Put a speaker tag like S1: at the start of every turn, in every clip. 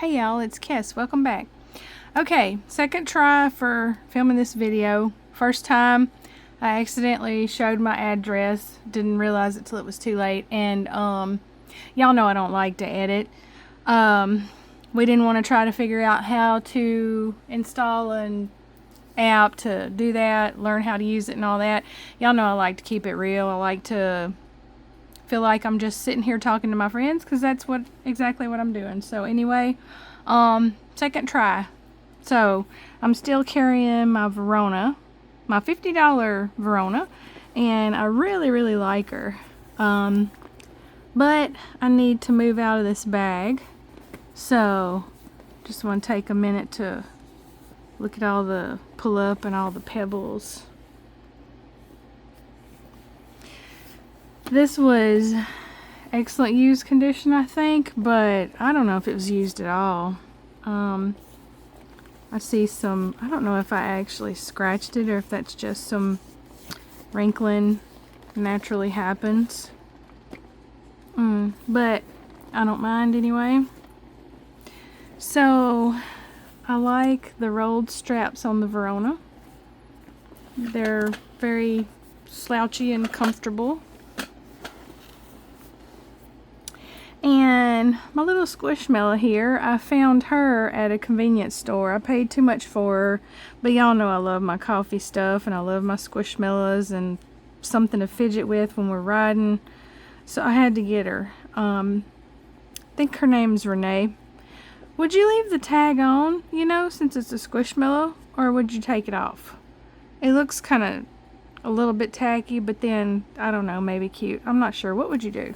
S1: Hey y'all, it's Kes. Welcome back. Okay, second try for filming this video. First time I accidentally showed my address, didn't realize it till it was too late, and y'all know I don't like to edit. We didn't want to try to figure out how to install an app to do that, learn how to use it and all that. Y'all know I like to keep it real. I like to feel like I'm just sitting here talking to my friends, because that's exactly what I'm doing. So anyway, second try. So I'm still carrying my Verona, my $50 Verona, and I really like her. But I need to move out of this bag, so just want to take a minute to look at all the pull up and all the pebbles. This was excellent use condition, I think, but I don't know if it was used at all. I see some, I don't know if I actually scratched it or if that's just some wrinkling naturally happens. But I don't mind anyway. So I like the rolled straps on the Verona. They're very slouchy and comfortable. And my little Squishmallow here, I found her at a convenience store. I paid too much for her, but y'all know I love my coffee stuff and I love my Squishmallows and something to fidget with when we're riding. So I had to get her. I think her name's Renee. Would you leave the tag on, since it's a Squishmallow, or would you take it off? It looks kind of a little bit tacky, but then, I don't know, maybe cute. I'm not sure. What would you do?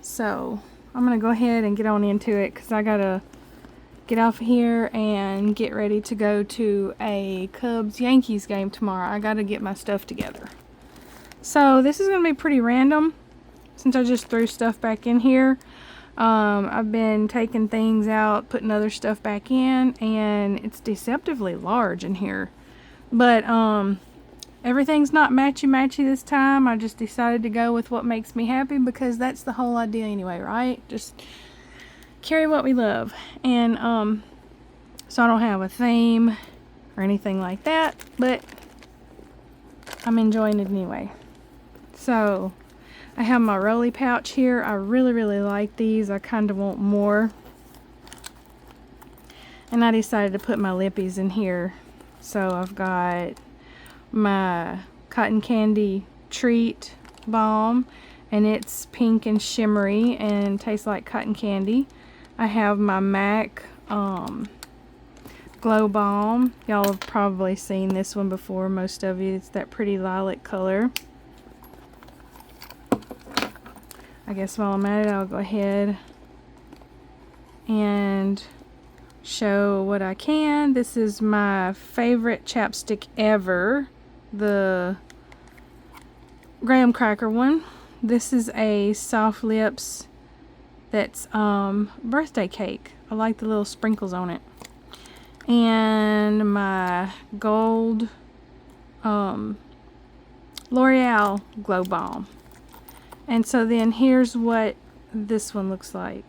S1: So I'm gonna go ahead and get on into it, because I gotta get off here and get ready to go to a Cubs-Yankees game tomorrow. I gotta get my stuff together. So this is gonna be pretty random, since I just threw stuff back in here. I've been taking things out, putting other stuff back in, and it's deceptively large in here. But everything's not matchy-matchy this time. I just decided to go with what makes me happy, because that's the whole idea anyway, right? Just carry what we love. And so I don't have a theme or anything like that, but I'm enjoying it anyway. So I have my Rolly pouch here. I really like these. I kind of want more. And I decided to put my lippies in here. So I've got my cotton candy treat balm, and it's pink and shimmery and tastes like cotton candy. I have my MAC glow balm. Y'all have probably seen this one before, most of you. It's that pretty lilac color. I guess while I'm at it, I'll go ahead and show what I can. This is my favorite chapstick ever, the graham cracker one. This is a soft lips that's birthday cake. I like the little sprinkles on it. And my gold L'Oreal glow balm. And so then here's what this one looks like.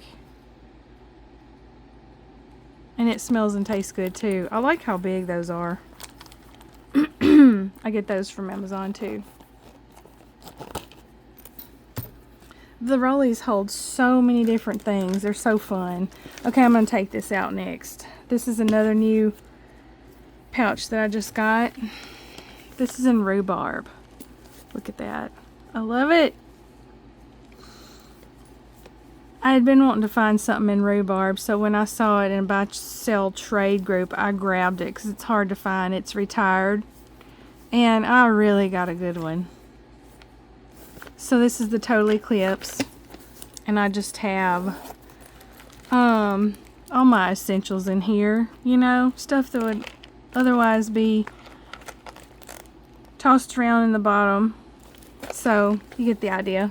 S1: And it smells and tastes good too. I like how big those are. I get those from Amazon too. The Rollies hold so many different things. They're so fun. Okay, I'm going to take this out next. This is another new pouch that I just got. This is in rhubarb. Look at that. I love it. I had been wanting to find something in rhubarb, so when I saw it in a buy sell trade group, I grabbed it because it's hard to find. It's retired, and I really got a good one. So this is the Total Eclipse, and I just have all my essentials in here, stuff that would otherwise be tossed around in the bottom. So you get the idea.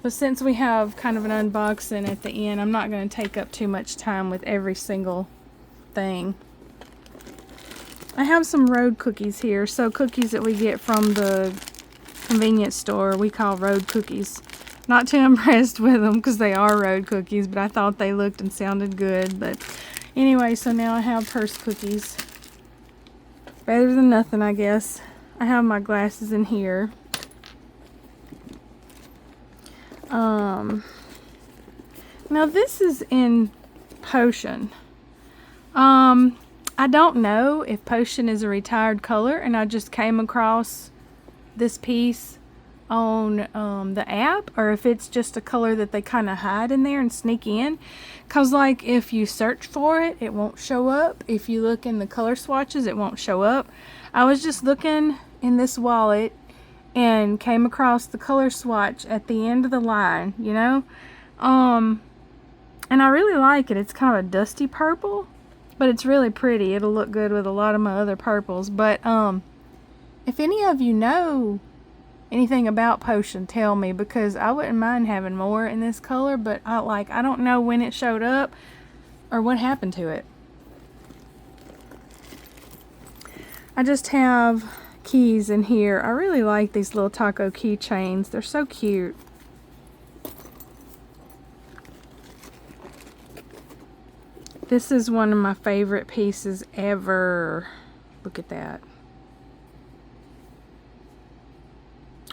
S1: But since we have kind of an unboxing at the end, I'm not going to take up too much time with every single thing. I have some road cookies here. So cookies that we get from the convenience store, we call road cookies. Not too impressed with them because they are road cookies, but I thought they looked and sounded good. But anyway, so now I have purse cookies. Better than nothing, I guess. I have my glasses in here. Now this is in Potion. I don't know if Potion is a retired color, and I just came across this piece on the app, or if it's just a color that they kind of hide in there and sneak in. Cause like if you search for it, it won't show up. If you look in the color swatches, it won't show up. I was just looking in this wallet and came across the color swatch at the end of the line, you know? And I really like it. It's kind of a dusty purple, but it's really pretty. It'll look good with a lot of my other purples. But if any of you know anything about Potion, tell me, because I wouldn't mind having more in this color, but I don't know when it showed up or what happened to it. I just have keys in here. I really like these little taco keychains. They're so cute. This is one of my favorite pieces ever. Look at that.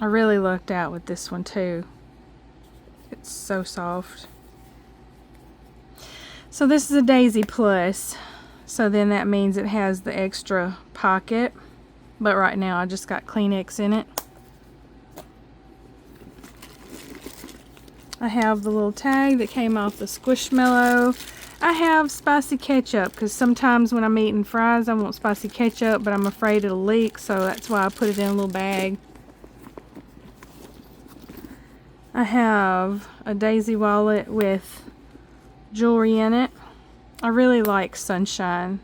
S1: I really lucked out with this one too. It's so soft. So this is a Daisy Plus. So then that means it has the extra pocket. But right now I just got Kleenex in it. I have the little tag that came off the Squishmallow. I have spicy ketchup because sometimes when I'm eating fries I want spicy ketchup, but I'm afraid it'll leak, so that's why I put it in a little bag. I have a Daisy wallet with jewelry in it. I really like Sunshine.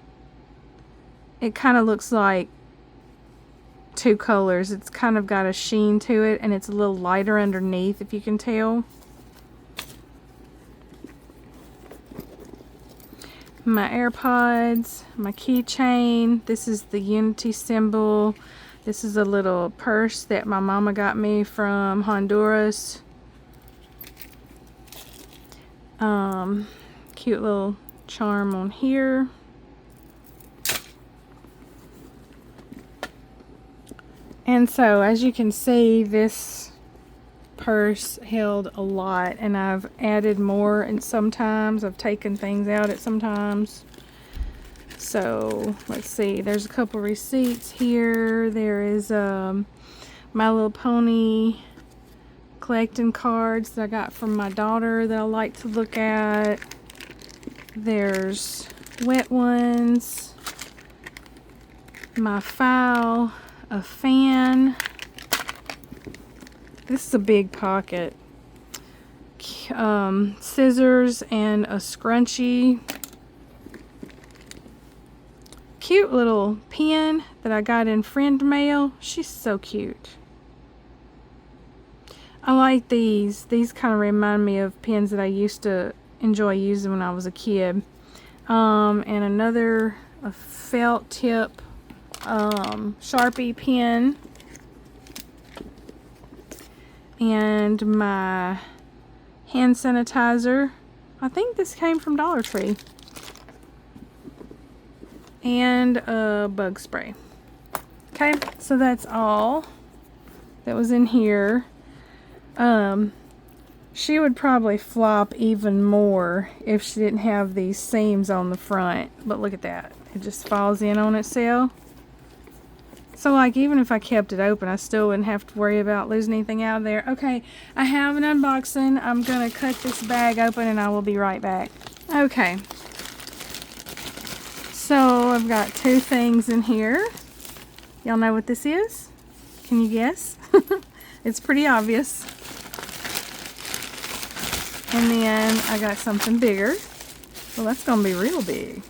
S1: It kind of looks like two colors. It's kind of got a sheen to it, and it's a little lighter underneath, if you can tell. My AirPods, my keychain. This is the Unity symbol. This is a little purse that my mama got me from Honduras. Cute little charm on here. And so as you can see, this purse held a lot, and I've added more, and sometimes I've taken things out at sometimes. So let's see, there's a couple receipts here. There is My Little Pony collecting cards that I got from my daughter that I like to look at. There's wet ones, my file, a fan. This is a big pocket. Scissors and a scrunchie. Cute little pen that I got in friend mail. She's so cute. I like these. These kind of remind me of pens that I used to enjoy using when I was a kid. And another a felt tip Sharpie pen. And my hand sanitizer. I think this came from Dollar Tree. And a bug spray. Okay, so that's all that was in here. She would probably flop even more if she didn't have these seams on the front. But look at that. It just falls in on itself. So like even if I kept it open, I still wouldn't have to worry about losing anything out of there. Okay, I have an unboxing. I'm going to cut this bag open and I will be right back. Okay. So I've got two things in here. Y'all know what this is? Can you guess? It's pretty obvious. And then I got something bigger. Well, that's going to be real big.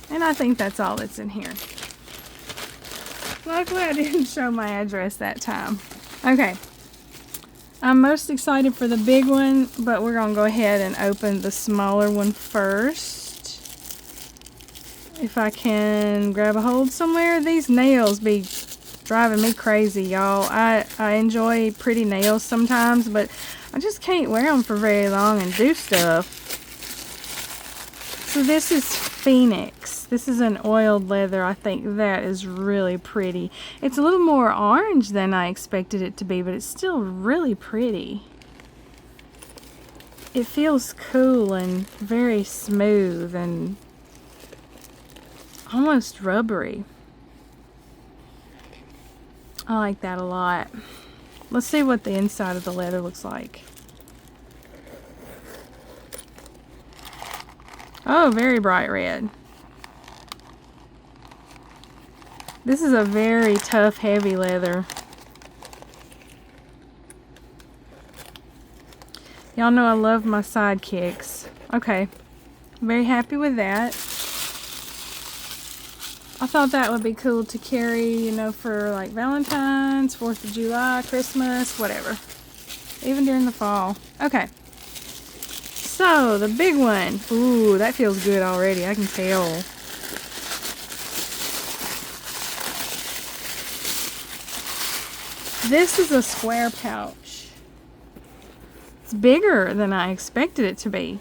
S1: And I think that's all that's in here. Luckily I didn't show my address that time. Okay. I'm most excited for the big one, but we're going to go ahead and open the smaller one first. If I can grab a hold somewhere. These nails be driving me crazy, y'all. I enjoy pretty nails sometimes, but I just can't wear them for very long and do stuff. So this is Phoenix. This is an oiled leather. I think that is really pretty. It's a little more orange than I expected it to be, but it's still really pretty. It feels cool and very smooth and almost rubbery. I like that a lot. Let's see what the inside of the leather looks like. Oh, very bright red. This is a very tough, heavy leather. Y'all know I love my sidekicks. Okay, very happy with that. I thought that would be cool to carry, you know, for like Valentine's, 4th of July, Christmas, whatever. Even during the fall. Okay. So, the big one. Ooh, that feels good already. I can tell. This is a square pouch. It's bigger than I expected it to be.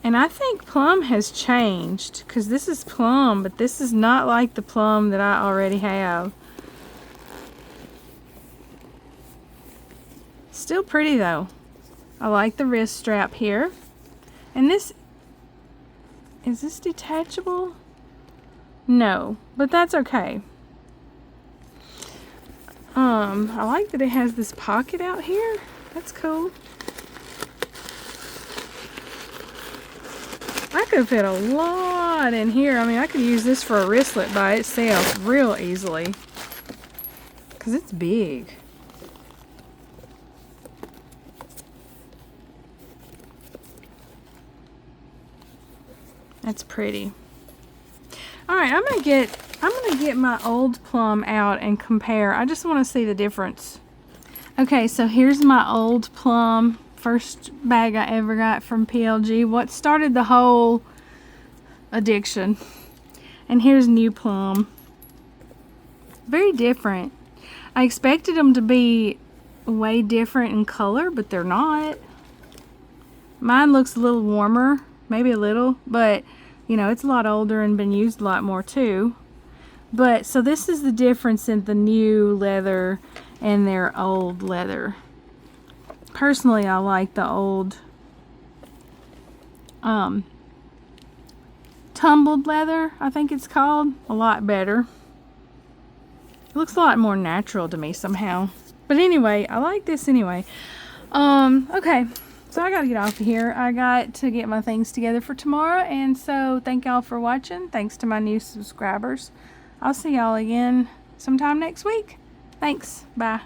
S1: And I think plum has changed, because this is plum, but this is not like the plum that I already have. Still pretty though. I like the wrist strap here. And this, is this detachable? No, but that's okay. I like that it has this pocket out here. That's cool. I could fit a lot in here. I mean, I could use this for a wristlet by itself real easily, because it's big. That's pretty. All right, I'm gonna get my old plum out and compare. I just want to see the difference. Okay, so here's my old plum. First bag I ever got from PLG. What started the whole addiction. And here's new plum. Very different. I expected them to be way different in color, but they're not. Mine looks a little warmer, maybe a little, but you know, it's a lot older and been used a lot more too. But so this is the difference in the new leather and their old leather. Personally, I like the old tumbled leather, I think it's called, a lot better. It looks a lot more natural to me somehow. But anyway, I like this anyway. Okay, so I gotta get off of here. I got to get my things together for tomorrow, and so thank y'all for watching. Thanks to my new subscribers. I'll see y'all again sometime next week. Thanks. Bye.